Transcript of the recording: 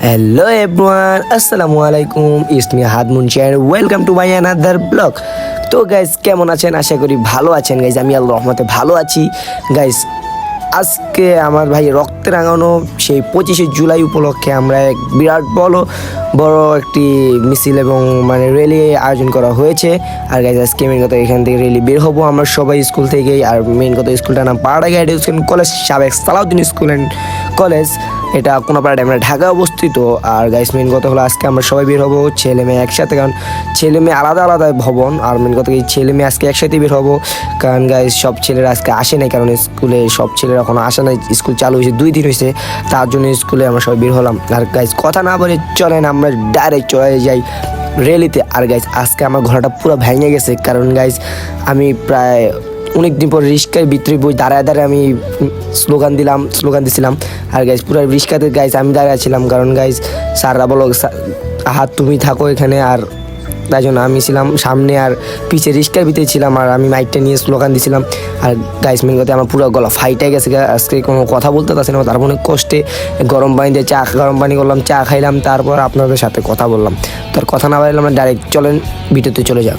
Hello everyone, Assalamualaikum. It's me Ahad Munshi and welcome to my another blog. তো guys কেমন আছেন? আশা করি ভালো আছেন গাইজ। আমি আল্লাহর রহমতে ভালো আছি গাইজ। আজকে আমার ভাই রক্তে রাঙানো সেই 25শে জুলাই উপলক্ষে আমরা এক বিরাট বড় একটি মিছিল এবং র্যালি আয়োজন করা হয়েছে। আর গাইজ আজকে মেন কথা এখান থেকে র্যালি বের হবো আমরা সবাই স্কুল থেকেই। আর মেন কথা স্কুলটার নাম পাড়া গাইড কলেজ, সাবেক সালাউদ্দিন স্কুল অ্যান্ড কলেজ। এটা কোনাপাড়ায় আমরা ঢাকায় অবস্থিত। আর গাইস মেন কথা হলো আজকে আমরা সবাই বের হবো ছেলে মেয়ে একসাথে, কারণ ছেলে মেয়ে আলাদা আলাদা ভবন। আর মেন কথা কি ছেলে মেয়ে আজকে একসাথে বের হবো, কারণ গাইস সব ছেলেরা আজকে আসে নাই, কারণ স্কুলে সব ছেলেরা এখনো আসে নাই। স্কুল চালু হয়েছে 2 দিন হয়েছে, তার জন্য স্কুলে আমরা সবাই বের হলাম। আর গাইস কথা না বলে চলেন আমরা ডাইরেক্ট চলে যাই রেলিতে। আর গাইস আজকে আমার ঘোড়াটা পুরো ভেঙে গেছে, কারণ গাইস আমি প্রায় অনেকদিন পর রিস্কার ভিতরে বই দাঁড়ায় আমি স্লোগান দিছিলাম। আর গাইজ পুরো রিস্কাতে গাইজ আমি দাঁড়াচ্ছিলাম, কারণ গাইজ স্যাররা বলো হাত তুমি থাকো এখানে। আর তাই জন্য আমি ছিলাম সামনে আর পিছিয়ে রিস্কার ভিতরে ছিলাম, আর আমি মাইকটা নিয়ে স্লোগান দিছিলাম। আর গাইজ মেন কথা আমার পুরো গলা ফাইটে গেছে, আজকে কোনো কথা বলতে পারছি না। তারপর অনেক কষ্টে গরম পানি করলাম, চা খাইলাম, তারপর আপনাদের সাথে কথা বললাম। তার কথা না বললাম, আমরা ডাইরেক্ট চলেন ভিডিওতে চলে যাক।